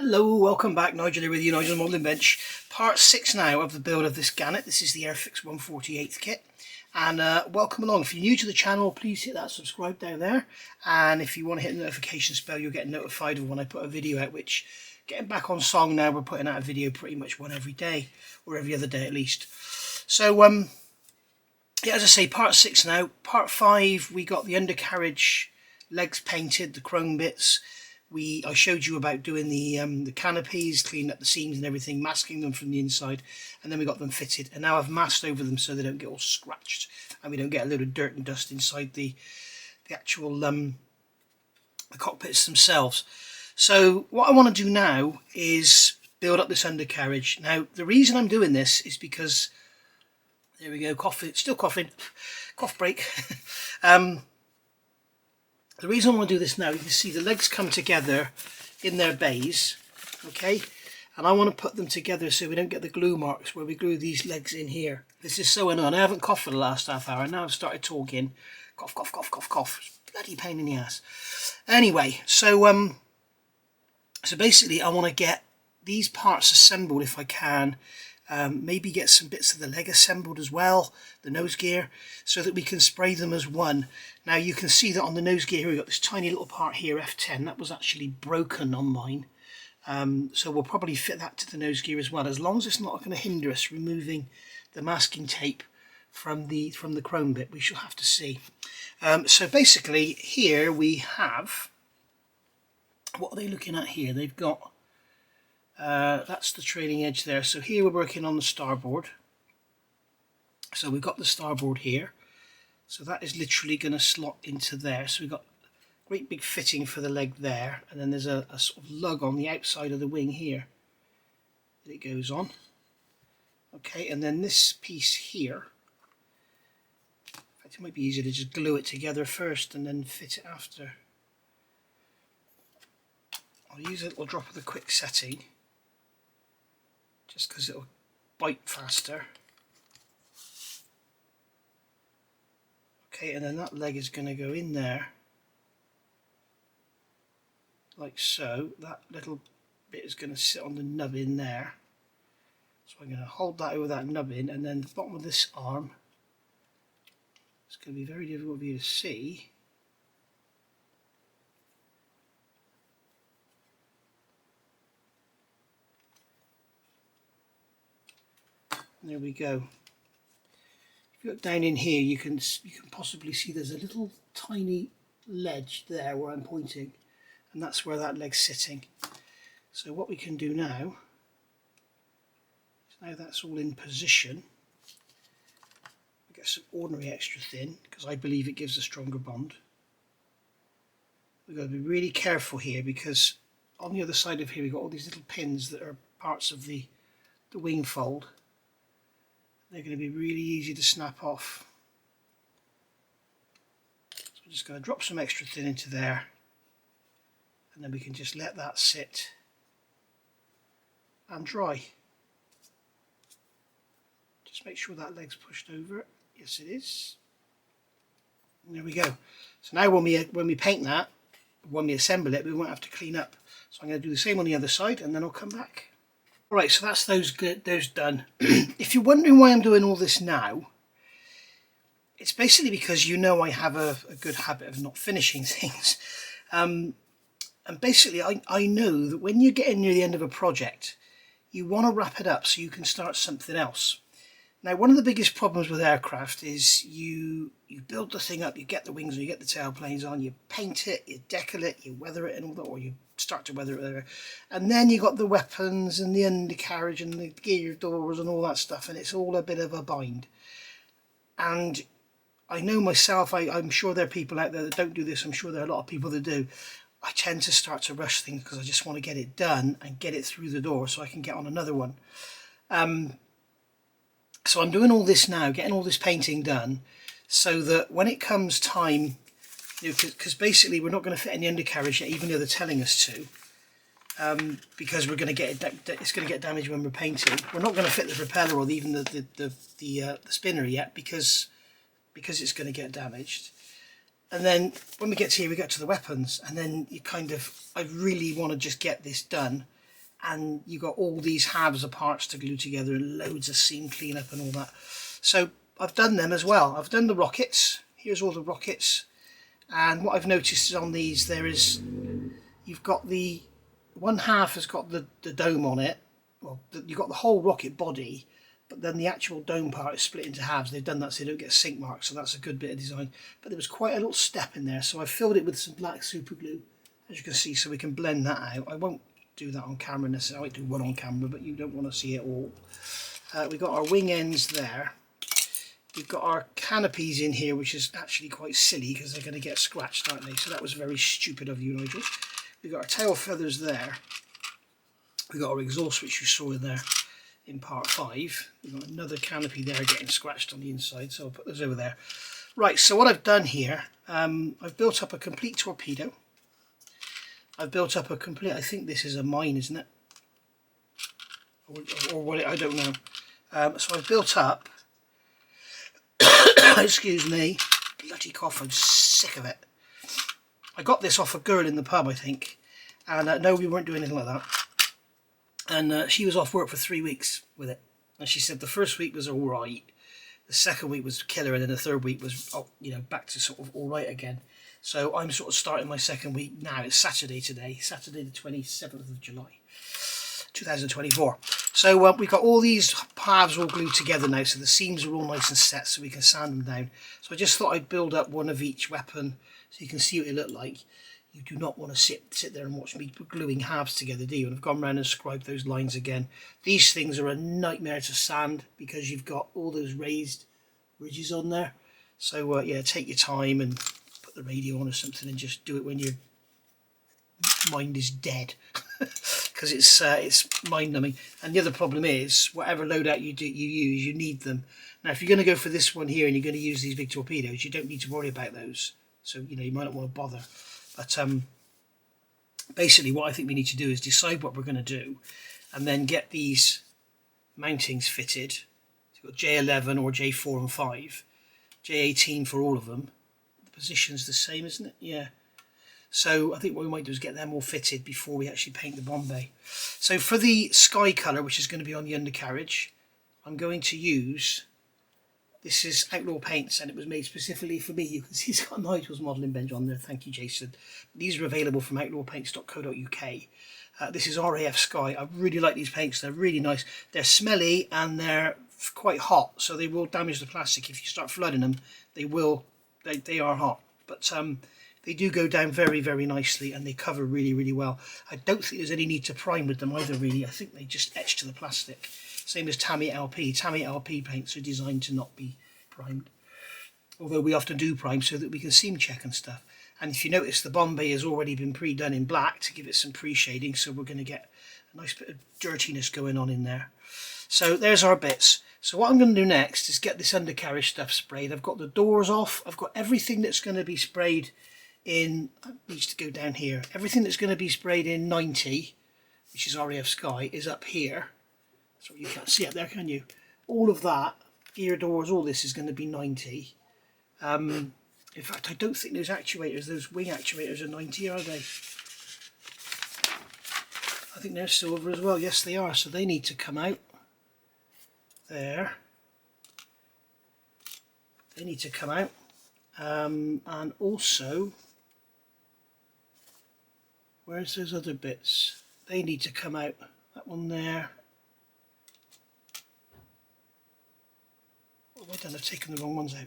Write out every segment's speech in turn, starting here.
Hello, welcome back. Nigel here with you, Nigel's Modelling Bench. Part 6 now of the build of this Gannet. This is the Airfix 1/48 kit. And welcome along. If you're new to the channel, please hit that subscribe down there. And if you want to hit the notification bell, you'll get notified of when I put a video out, which, getting back on song now, we're putting out a video pretty much one every day, or every other day at least. So, yeah, as I say, part 6 now. Part 5, we got the undercarriage legs painted, the chrome bits. I showed you about doing the canopies, cleaning up the seams and everything, masking them from the inside, and then we got them fitted. And now I've masked over them so they don't get all scratched and we don't get a load of dirt and dust inside the actual the cockpits themselves. So what I want to do now is build up this undercarriage. Now the reason I'm doing this is because, there we go, coughing, still coughing, cough break. The reason I want to do this now, you can see the legs come together in their bays, okay? And I want to put them together so we don't get the glue marks where we glue these legs in here. This is so annoying. I haven't coughed for the last half hour, and now I've started talking. Cough, cough, cough, cough, cough. It's a bloody pain in the ass. Anyway, so basically I want to get these parts assembled if I can. Maybe get some bits of the leg assembled as well, the nose gear, so that we can spray them as one. Now you can see that on the nose gear here we've got this tiny little part here, F10, that was actually broken on mine. So we'll probably fit that to the nose gear as well, as long as it's not going to hinder us removing the masking tape from the chrome bit. We shall have to see. So basically here we have, what are they looking at here? They've got that's the trailing edge there. So here we're working on the starboard. So we've got the starboard here. So that is literally going to slot into there. So we've got a great big fitting for the leg there. And then there's a sort of lug on the outside of the wing here that it goes on. Okay, and then this piece here. In fact, it might be easier to just glue it together first and then fit it after. I'll use a little drop of the quick setting, just because it'll bite faster. Okay, and then that leg is going to go in there, like so. That little bit is going to sit on the nubbin there. So I'm going to hold that over that nubbin, and then the bottom of this arm, it's going to be very difficult for you to see. There we go. If you look down in here, you can possibly see there's a little tiny ledge there where I'm pointing, and that's where that leg's sitting. So what we can do now is, now that's all in position, we get some ordinary extra thin, because I believe it gives a stronger bond. We've got to be really careful here, because on the other side of here we've got all these little pins that are parts of the wing fold. They're going to be really easy to snap off. So I'm just going to drop some extra thin into there, and then we can just let that sit and dry. Just make sure that leg's pushed over it. Yes, it is. And there we go. So now when we paint that, when we assemble it, we won't have to clean up. So I'm going to do the same on the other side, and then I'll come back. Alright, so that's those done. If you're wondering why I'm doing all this now, it's basically because you know I have a good habit of not finishing things. And basically I know that when you're getting near the end of a project, you want to wrap it up so you can start something else. Now, one of the biggest problems with aircraft is you build the thing up, you get the wings and you get the tailplanes on, you paint it, you decal it, you weather it and all that, or you start to weather it there, and then you got the weapons and the undercarriage and the gear doors and all that stuff, and it's all a bit of a bind. And I know myself, I'm sure there are people out there that don't do this, I'm sure there are a lot of people that do. I tend to start to rush things because I just want to get it done and get it through the door so I can get on another one. So I'm doing all this now, getting all this painting done, so that when it comes time, because basically we're not going to fit any undercarriage yet, even though they're telling us to, because we're going to get it's going to get damaged when we're painting. We're not going to fit the propeller or even the spinner yet, because it's going to get damaged. And then when we get to here, we get to the weapons, and then you kind of, I really want to just get this done and you got all these halves of parts to glue together and loads of seam cleanup and all that. So I've done them as well. I've done the rockets. Here's all the rockets, and what I've noticed is on these you've got the one half has got the dome on it. Well, you've got the whole rocket body, but then the actual dome part is split into halves. They've done that so they don't get sink marks, so that's a good bit of design. But there was quite a little step in there, so I filled it with some black super glue, as you can see, so we can blend that out. I won't do that on camera necessarily. I might do one on camera, but you don't want to see it all. We've got our wing ends there. We've got our canopies in here, which is actually quite silly because they're going to get scratched, aren't they? So that was very stupid of you, Nigel. We've got our tail feathers there. We've got our exhaust, which you saw in there in part 5. We've got another canopy there getting scratched on the inside, so I'll put those over there. Right, so what I've done here, I've built up a complete torpedo. I've built up a complete, I think this is a mine, isn't it? Or what, I don't know. So I've built up, excuse me, bloody cough, I'm sick of it. I got this off a girl in the pub, I think, and no, we weren't doing anything like that. And she was off work for 3 weeks with it, and she said the first week was all right, the second week was killer, and then the third week was, back to sort of all right again. So I'm sort of starting my second week now. It's Saturday today, Saturday the 27th of July, 2024. So we've got all these halves all glued together now, so the seams are all nice and set, so we can sand them down. So I just thought I'd build up one of each weapon so you can see what it looked like. You do not want to sit there and watch me gluing halves together, do you? And I've gone around and scribed those lines again. These things are a nightmare to sand because you've got all those raised ridges on there. So yeah, take your time and put the radio on or something and just do it when your mind is dead, because it's mind-numbing. And the other problem is, whatever loadout you use, you need them. Now, if you're going to go for this one here and you're going to use these big torpedoes, you don't need to worry about those. So you might not want to bother. But basically what I think we need to do is decide what we're going to do and then get these mountings fitted. So you've got J11 or J4 and 5, J18 for all of them. The position's the same, isn't it? Yeah. So I think what we might do is get them all fitted before we actually paint the Bombay. So for the sky colour, which is going to be on the undercarriage, I'm going to use, this is Outlaw Paints, and it was made specifically for me. You can see it's got Nigel's modelling bench on there. Thank you, Jason. These are available from outlawpaints.co.uk. This is RAF Sky. I really like these paints. They're really nice. They're smelly and they're quite hot, so they will damage the plastic. If you start flooding them, they are hot. But they do go down very, very nicely, and they cover really, really well. I don't think there's any need to prime with them either, really. I think they just etch to the plastic. Same as Tamiya LP. Tamiya LP paints are designed to not be primed, although we often do prime so that we can seam check and stuff. And if you notice, the Bombay has already been pre-done in black to give it some pre-shading, so we're going to get a nice bit of dirtiness going on in there. So there's our bits. So what I'm going to do next is get this undercarriage stuff sprayed. I've got the doors off. I've got everything that's going to be sprayed in, that needs to go down here. Everything that's going to be sprayed in 90, which is RAF Sky, is up here. So you can't see up there, can you? All of that, gear doors, all this is going to be 90. In fact, I don't think those actuators, those wing actuators are 90, are they? I think they're silver as well. Yes, they are. So they need to come out. There. They need to come out. And also, where's those other bits? They need to come out. That one there. What have I done? I've taken the wrong ones out.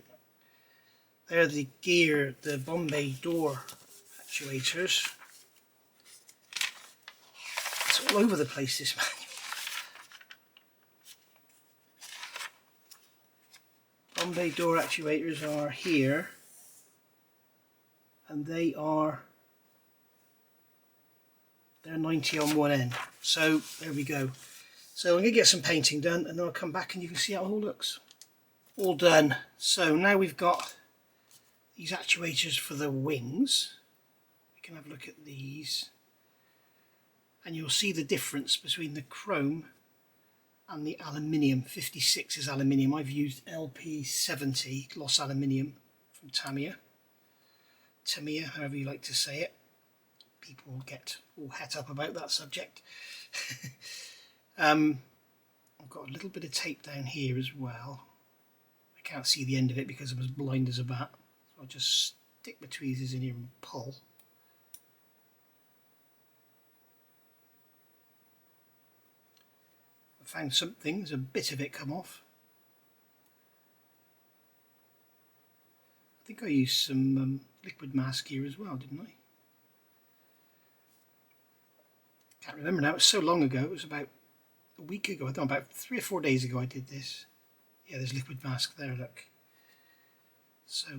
They're the gear, the Bombay door actuators. It's all over the place, this manual. Bombay door actuators are here, and they're 90 on one end. So there we go. So I'm going to get some painting done, and then I'll come back and you can see how it all looks. All done. So now we've got these actuators for the wings. We can have a look at these, and you'll see the difference between the chrome and the aluminium. 56 is aluminium. I've used LP70 gloss aluminium from Tamiya, however you like to say it. people get all het up about that subject. I've got a little bit of tape down here as well. I can't see the end of it because I'm as blind as a bat. So I'll just stick my tweezers in here and pull. I found something, there's a bit of it come off. I think I used some liquid mask here as well, didn't I? Can't remember now, it was so long ago, it was about a week ago, I don't know, about 3 or 4 days ago I did this. Yeah, there's liquid mask there, look. So,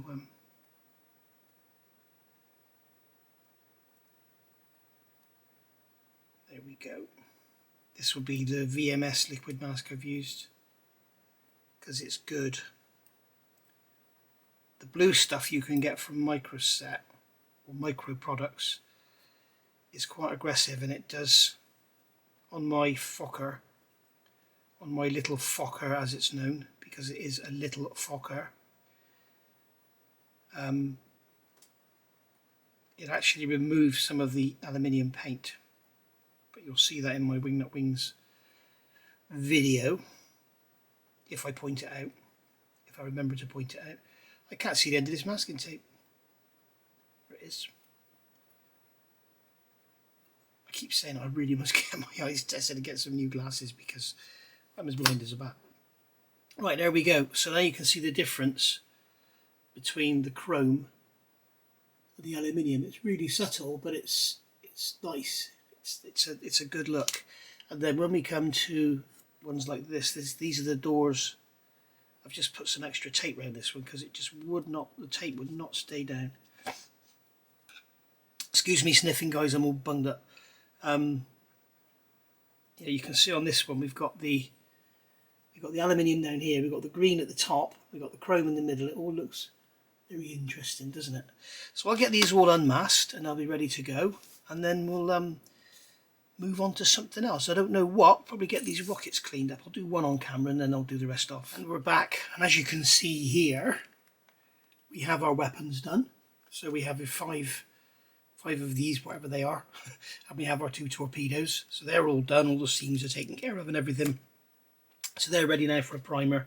there we go. This will be the VMS liquid mask I've used, because it's good. The blue stuff you can get from Microset, or Micro Products, is quite aggressive, and it does, on my Fokker, on my little Fokker as it's known, because it is a little Fokker, it actually removes some of the aluminium paint. But you'll see that in my Wingnut Wings video, if I point it out, if I remember to point it out. I can't see the end of this masking tape. There it is. I keep saying I really must get my eyes tested and get some new glasses because I'm as blind as a bat. Right, there we go. So now you can see the difference between the chrome and the aluminium. It's really subtle, but it's nice. It's a good look. And then when we come to ones like this, these are the doors. I've just put some extra tape around this one because it just would not, the tape would not stay down. Excuse me sniffing, guys, I'm all bunged up. Yeah, you can see on this one we've got the aluminium down here, we've got the green at the top, we've got the chrome in the middle. It all looks very interesting, doesn't it? So I'll get these all unmasked and I'll be ready to go, and then we'll move on to something else. I don't know what, probably get these rockets cleaned up. I'll do one on camera and then I'll do the rest off. And we're back, and as you can see here, we have our weapons done. So we have five of these, whatever they are, and we have our 2 torpedoes. So they're all done, all the seams are taken care of and everything. So they're ready now for a primer.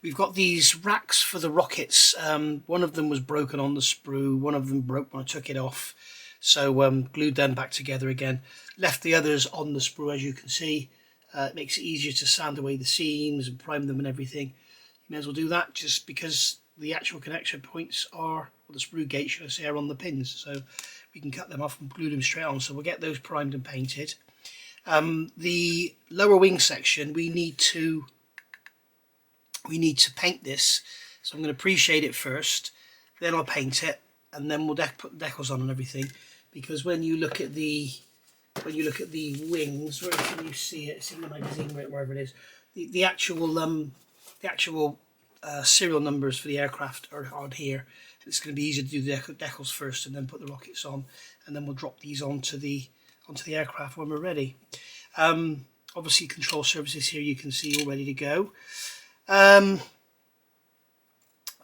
We've got these racks for the rockets. One of them was broken on the sprue, one of them broke when I took it off. So glued them back together again. Left the others on the sprue, as you can see. It makes it easier to sand away the seams and prime them and everything. You may as well do that just because the actual connection points are, or the sprue gates should I say, are on the pins. So we can cut them off and glue them straight on. So we'll get those primed and painted. The lower wing section, we need to paint this. So I'm going to pre-shade it first, then I'll paint it, and then we'll put the decals on and everything. Because when you look at the wings, where can you see it? It's in the magazine, wherever it is. The actual serial numbers for the aircraft are on here. It's going to be easier to do the decals first and then put the rockets on, and then we'll drop these onto the aircraft when we're ready. Obviously, control surfaces here you can see all ready to go.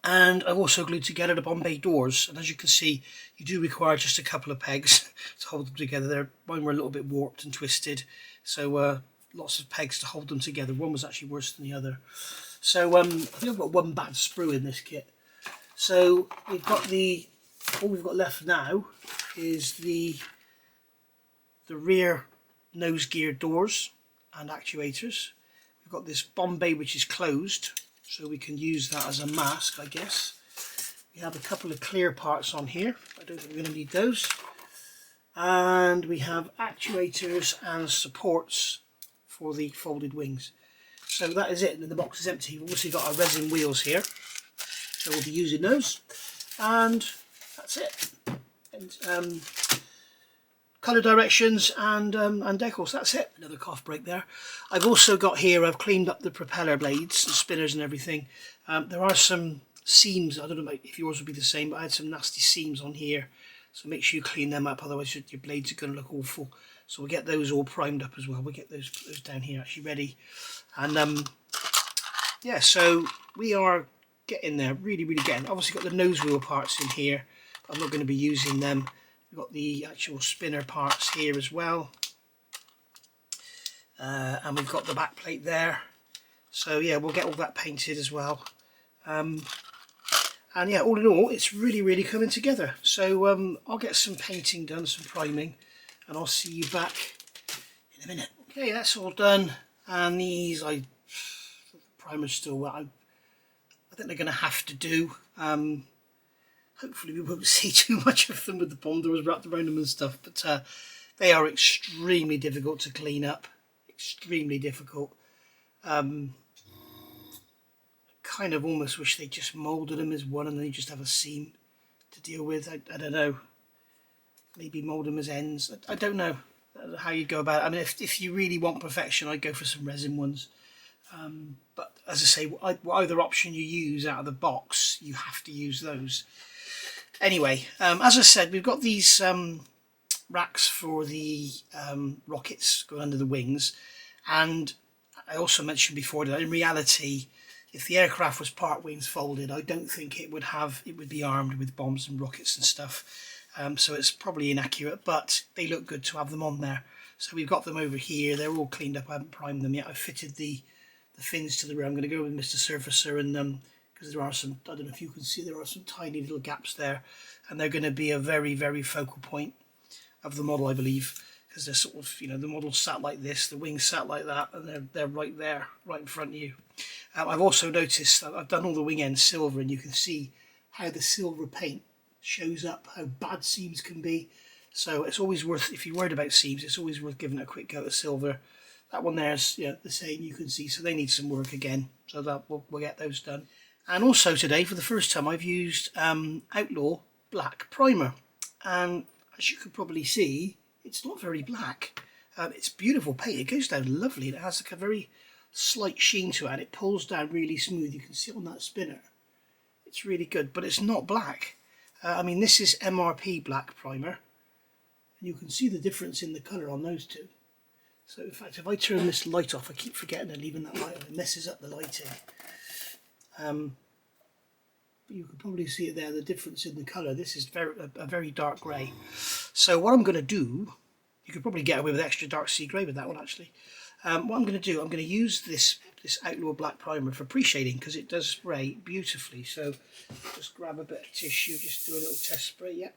And I've also glued together the Bombay doors, and as you can see, you do require just a couple of pegs to hold them together. Mine were a little bit warped and twisted, so lots of pegs to hold them together. One was actually worse than the other. So I think I've got one bad sprue in this kit. So we've got all we've got left now is the rear nose gear doors and actuators. We've got this Bombay which is closed, so we can use that as a mask, I guess. We have a couple of clear parts on here. I don't think we're going to need those. And we have actuators and supports for the folded wings. So that is it, and the box is empty. We've also got our resin wheels here, so we'll be using those. And that's it. And colour directions and decals, that's it. Another cough break there. I've also got here, I've cleaned up the propeller blades, the spinners and everything. There are some seams, I don't know if yours would be the same, but I had some nasty seams on here. So make sure you clean them up, otherwise your blades are going to look awful. So we'll get those all primed up as well. We'll get those down here actually ready. And yeah, so we are getting there, really getting. Obviously got the nose wheel parts in here, but I'm not going to be using them. We've got the actual spinner parts here as well, and we've got the back plate there. So yeah, we'll get all that painted as well. And yeah, all in all, it's really coming together. So I'll get some painting done, some priming, and I'll see you back in a minute. Okay, that's all done, and these primer's still wet. I think they're going to have to do. Hopefully we won't see too much of them with the bomb doors wrapped around them and stuff, but they are extremely difficult to clean up. Extremely difficult. Kind of almost wish they just moulded them as one and then you just have a seam to deal with. I don't know. Maybe mould them as ends. I don't know how you'd go about it. I mean, if you really want perfection, I'd go for some resin ones. But as I say, either option you use out of the box, you have to use those. Anyway, as I said, we've got these racks for the rockets going under the wings, and I also mentioned before that in reality, if the aircraft was part wings folded, I don't think it would be armed with bombs and rockets and stuff. So it's probably inaccurate, but they look good to have them on there. So we've got them over here. They're all cleaned up. I haven't primed them yet. I've fitted the fins to the rear. I'm going to go with Mr. Surfacer, and because there are some, I don't know if you can see, there are some tiny little gaps there, and they're going to be a very focal point of the model, I believe, because they're sort of, you know, the model's sat like this, the wings sat like that, and they're right there, right in front of you. I've also noticed that I've done all the wing ends silver, and you can see how the silver paint shows up, how bad seams can be. So it's always worth, if you're worried about seams, it's always worth giving it a quick go of silver. That one there's, you know, the same, you can see, so they need some work again, so that we'll get those done. And also today, for the first time, I've used Outlaw black primer, and as you can probably see, it's not very black. It's beautiful paint. It goes down lovely. It has like a very slight sheen to it, and it pulls down really smooth. You can see it on that spinner. It's really good, but it's not black. I mean, this is MRP black primer, and you can see the difference in the colour on those two. So in fact, if I turn this light off, I keep forgetting and leaving that light on. It messes up the lighting. But you can probably see it there, the difference in the colour. This is a very dark grey. So what I'm going to do, you could probably get away with extra dark sea grey with that one actually. What I'm going to do, I'm going to use this Outlaw black primer for pre-shading, because it does spray beautifully. So just grab a bit of tissue, just do a little test spray, yeah.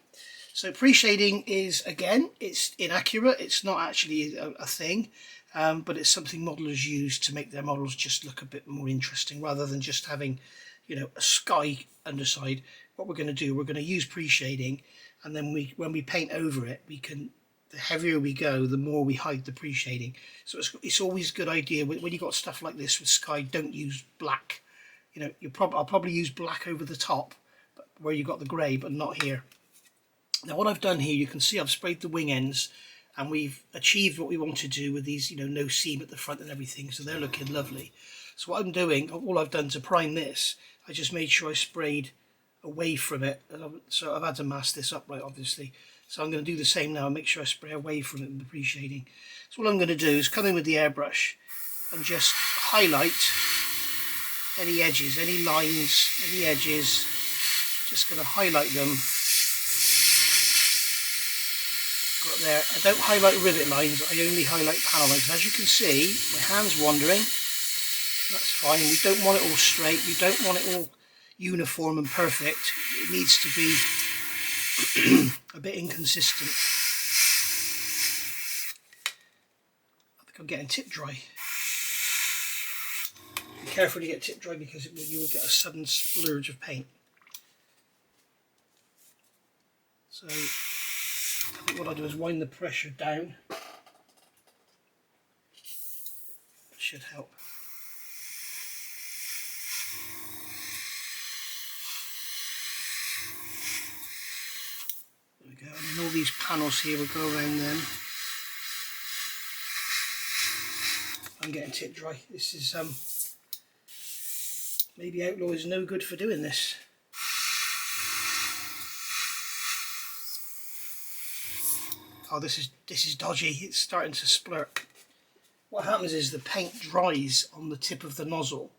So pre-shading is, again, it's inaccurate, it's not actually a thing, but it's something modelers use to make their models just look a bit more interesting, rather than just having, you know, a sky underside. What we're going to do, we're going to use pre-shading, and then when we paint over it, the heavier we go, the more we hide the pre-shading. So it's always a good idea when you've got stuff like this with sky, don't use black. You know, I'll probably use black over the top, but where you got the grey, but not here. Now what I've done here, you can see I've sprayed the wing ends, and we've achieved what we want to do with these, you know, no seam at the front and everything, so they're looking lovely. So what I'm doing, all I've done to prime this, I just made sure I sprayed away from it. So I've had to mask this upright, obviously. So I'm going to do the same now and make sure I spray away from it in the pre-shading. So what I'm going to do is come in with the airbrush and just highlight any edges, any lines, any edges. Just going to highlight them. Got there. I don't highlight rivet lines, I only highlight panel lines. As you can see, my hand's wandering. That's fine. We don't want it all straight. We don't want it all uniform and perfect. It needs to be a bit inconsistent. I think I'm getting tip dry. Be careful to get tip dry, because you will get a sudden splurge of paint. So I think what I'll do is wind the pressure down. That should help. There we go, and then all these panels here will go around them. I'm getting tip dry. This is maybe Outlaw is no good for doing this. Oh, this is dodgy. It's starting to splurt. What happens is the paint dries on the tip of the nozzle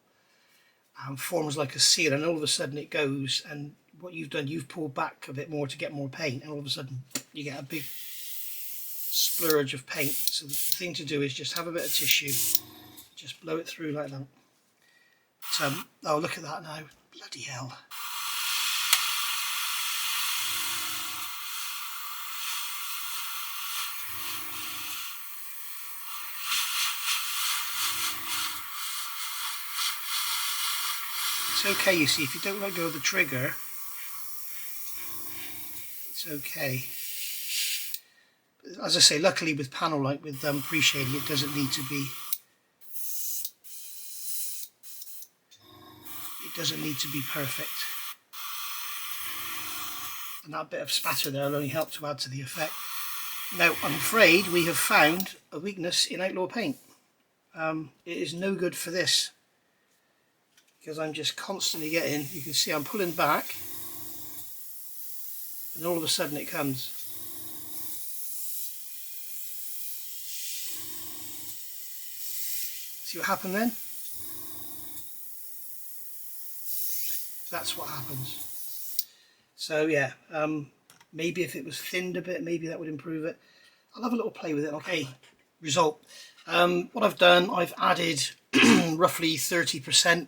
and forms like a seal, and all of a sudden it goes, and what you've done, you've pulled back a bit more to get more paint, and all of a sudden you get a big splurge of paint. So the thing to do is just have a bit of tissue, just blow it through like that. Oh, look at that now, bloody hell. It's okay, you see, if you don't let go of the trigger, it's okay. As I say, luckily with panel light, with pre-shading, it doesn't need to be perfect. And that bit of spatter there will only help to add to the effect. Now, I'm afraid we have found a weakness in Outlaw paint. It is no good for this, because I'm just constantly getting, you can see I'm pulling back, and all of a sudden it comes. See what happened then? That's what happens. So yeah, maybe if it was thinned a bit, maybe that would improve it. I'll have a little play with it. Okay, result. What I've done, I've added roughly 30%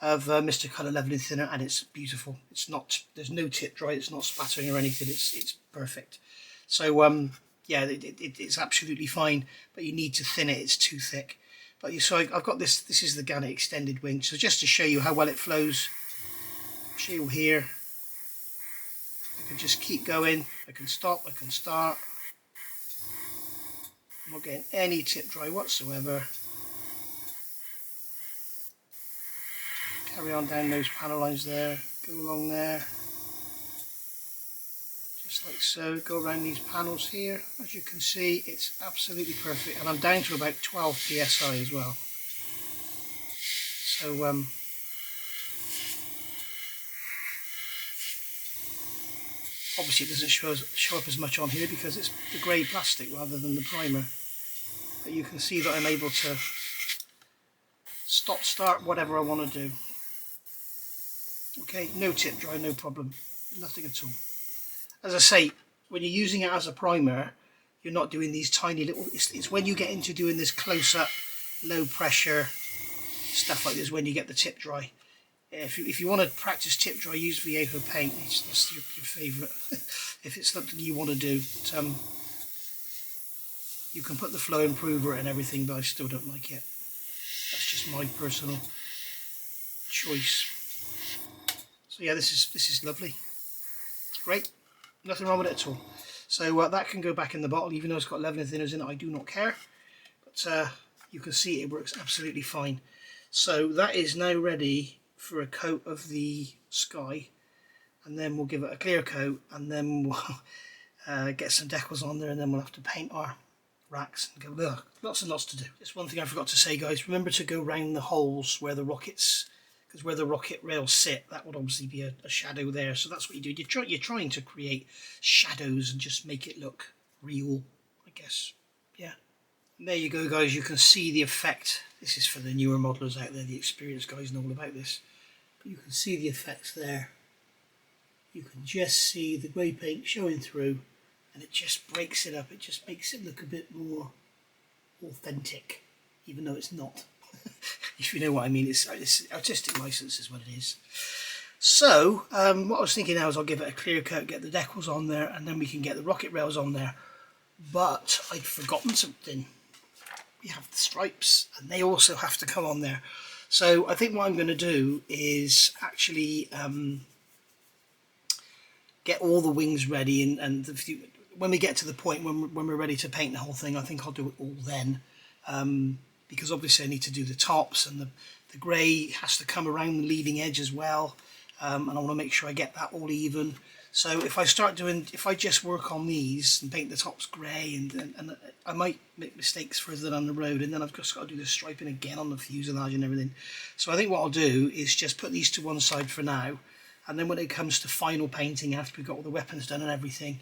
of Mr. Colour Leveling Thinner, and it's beautiful. It's not, there's no tip dry, it's not splattering or anything, it's perfect. So yeah, it's absolutely fine, but you need to thin it, it's too thick. But so I've got this is the Gannet extended wing, so just to show you how well it flows, I'll show you here. I can just keep going, I can stop, I can start. I'm not getting any tip dry whatsoever. Carry on down those panel lines there, go along there, just like so, go around these panels here. As you can see, it's absolutely perfect, and I'm down to about 12 psi as well. So obviously it doesn't show up as much on here because it's the grey plastic rather than the primer, but you can see that I'm able to stop, start, whatever I want to do. Okay, no tip dry, no problem, nothing at all. As I say, when you're using it as a primer, you're not doing these tiny little, it's when you get into doing this close-up, low pressure stuff like this when you get the tip dry. If you want to practice tip dry, use Viejo paint. That's your favourite. If it's something you want to do, but, you can put the flow improver and everything, but I still don't like it. That's just my personal choice. So yeah, this is lovely. It's great. Nothing wrong with it at all. So that can go back in the bottle, even though it's got leveling thinners in it. I do not care. But you can see it works absolutely fine. So that is now ready for a coat of the sky, and then we'll give it a clear coat, and then we'll get some decals on there, and then we'll have to paint our racks and go, ugh, lots and lots to do. Just one thing I forgot to say, guys, remember to go round the holes where the rockets, because where the rocket rails sit, that would obviously be a shadow there. So that's what you do. You're trying to create shadows and just make it look real, I guess. Yeah. And there you go, guys. You can see the effect. This is for the newer modelers out there. The experienced guys know all about this. But you can see the effects there. You can just see the grey paint showing through, and it just breaks it up. It just makes it look a bit more authentic, even though it's not. If you know what I mean, it's artistic license is what it is. So what I was thinking now is I'll give it a clear coat, get the decals on there, and then we can get the rocket rails on there. But I'd forgotten something. We have the stripes, and they also have to come on there. So I think what I'm going to do is actually get all the wings ready, and when we get to the point when we're ready to paint the whole thing, I think I'll do it all then. Because obviously I need to do the tops, and the grey has to come around the leading edge as well, and I want to make sure I get that all even. So if I just work on these and paint the tops grey, and I might make mistakes further down the road, and then I've just got to do the striping again on the fuselage and everything. So I think what I'll do is just put these to one side for now, and then when it comes to final painting, after we've got all the weapons done and everything,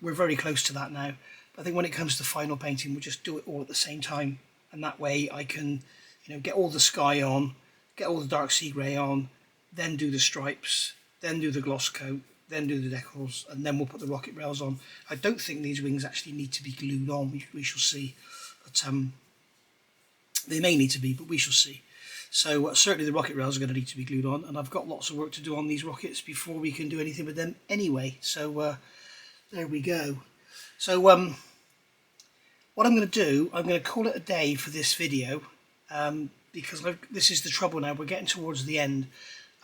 we're very close to that now. I think when it comes to final painting, we'll just do it all at the same time, and that way I can, get all the sky on, get all the dark sea grey on, then do the stripes, then do the gloss coat, then do the decals, and then we'll put the rocket rails on. I don't think these wings actually need to be glued on, we shall see, but they may need to be, but we shall see. So certainly the rocket rails are going to need to be glued on, and I've got lots of work to do on these rockets before we can do anything with them anyway. So there we go. So what I'm going to do, I'm going to call it a day for this video, because this is the trouble now, we're getting towards the end.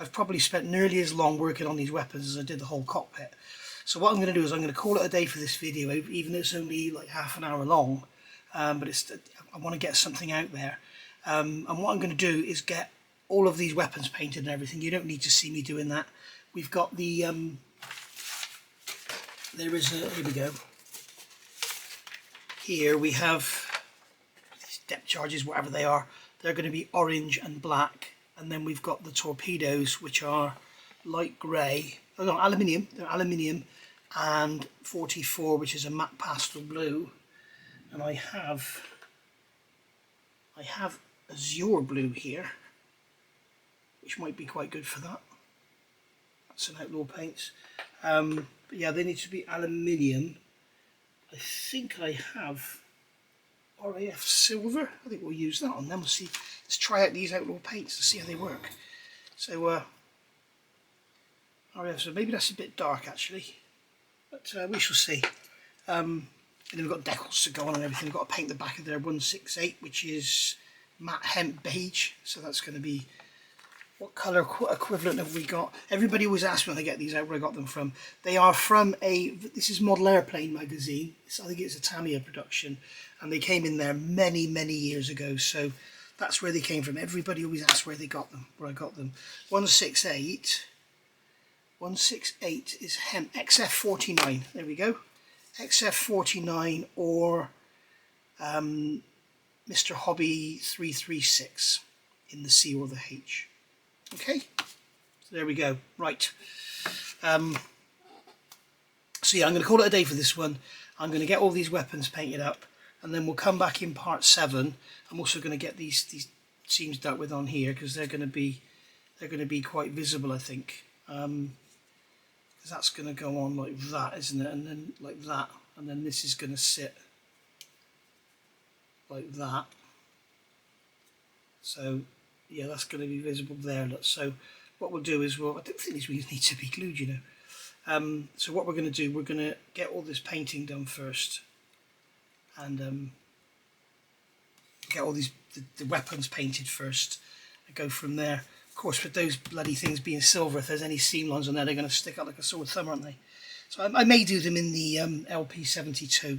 I've probably spent nearly as long working on these weapons as I did the whole cockpit. So what I'm going to do is I'm going to call it a day for this video, even though it's only like half an hour long, but I want to get something out there. And what I'm going to do is get all of these weapons painted and everything. You don't need to see me doing that. We've got the, here we go. Here we have these depth charges, whatever they are. They're going to be orange and black. And then we've got the torpedoes, which are light grey. Oh no, aluminium. They're aluminium, and 44, which is a matte pastel blue. And I have azure blue here, which might be quite good for that. That's an outlaw paint. But yeah, they need to be aluminium. I think I have RAF silver. I think we'll use that on them. We'll see. Let's try out these outlaw paints to see how they work. So RAF, so maybe that's a bit dark actually, but we shall see. And then we've got decals to go on and everything. We've got to paint the back of their 168, which is matte hemp beige. So that's going to be, what colour equivalent have we got? Everybody always asks me when I get these out where I got them from. They are from this is Model Airplane magazine. I think it's a Tamiya production, and they came in there many years ago. So that's where they came from. Everybody always asks where they got them, where I got them. 168 is hemp, XF49. There we go. XF49 or Mr. Hobby 336 in the C or the H. Okay, so there we go. Right. So yeah, I'm going to call it a day for this one. I'm going to get all these weapons painted up, and then we'll come back in part 7. I'm also going to get these seams dealt with on here, because they're going to be quite visible, I think. Because that's going to go on like that, isn't it? And then like that, and then this is going to sit like that. So yeah, that's going to be visible there. Look. So what we'll do is, well, I don't think these wings need to be glued, you know. So what we're going to do, we're going to get all this painting done first, and get all the weapons painted first, and go from there. Of course, with those bloody things being silver, if there's any seam lines on there, they're going to stick out like a sore thumb, aren't they? So I may do them in the LP72.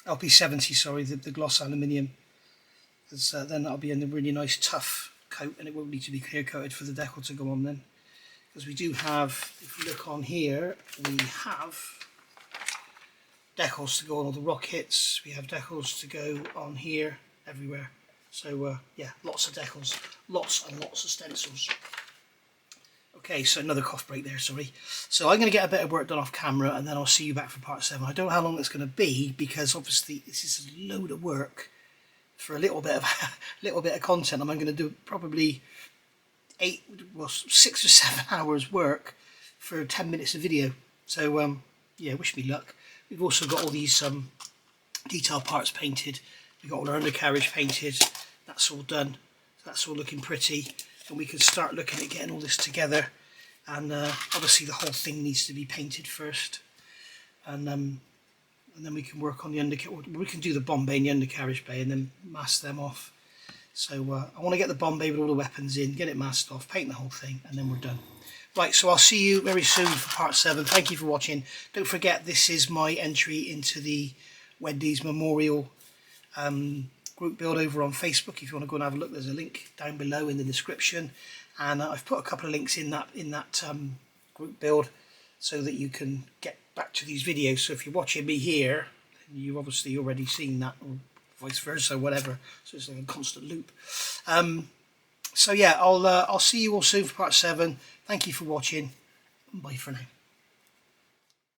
LP70, sorry, the gloss aluminium, because then that'll be in a really nice tough coat, and it won't need to be clear coated for the decal to go on then. Because we do have, if you look on here, we have decals to go on all the rockets, we have decals to go on here, everywhere. So yeah, lots of decals, lots and lots of stencils. Okay, so another cough break there, sorry. So I'm going to get a bit of work done off camera, and then I'll see you back for part 7. I don't know how long it's going to be, because obviously this is a load of work for a little bit of content. I'm going to do probably 6 or 7 hours work for 10 minutes of video. So yeah, wish me luck. We've also got all these detail parts painted. We've got all our undercarriage painted. That's all done. So that's all looking pretty, and we can start looking at getting all this together. And obviously the whole thing needs to be painted first, and then we can work on the undercarriage. We can do the bomb bay and the undercarriage bay, and then mask them off. So I want to get the bomb bay with all the weapons in, get it masked off, paint the whole thing, and then we're done. Right, so I'll see you very soon for part 7. Thank you for watching. Don't forget, this is my entry into the Wendy's Memorial group build over on Facebook. If you want to go and have a look, there's a link down below in the description, and I've put a couple of links in that group build so that you can get back to these videos. So if you're watching me here, you've obviously already seen that, or vice versa, whatever. So it's like a constant loop. So yeah, I'll see you all soon for part 7. Thank you for watching. Bye for now.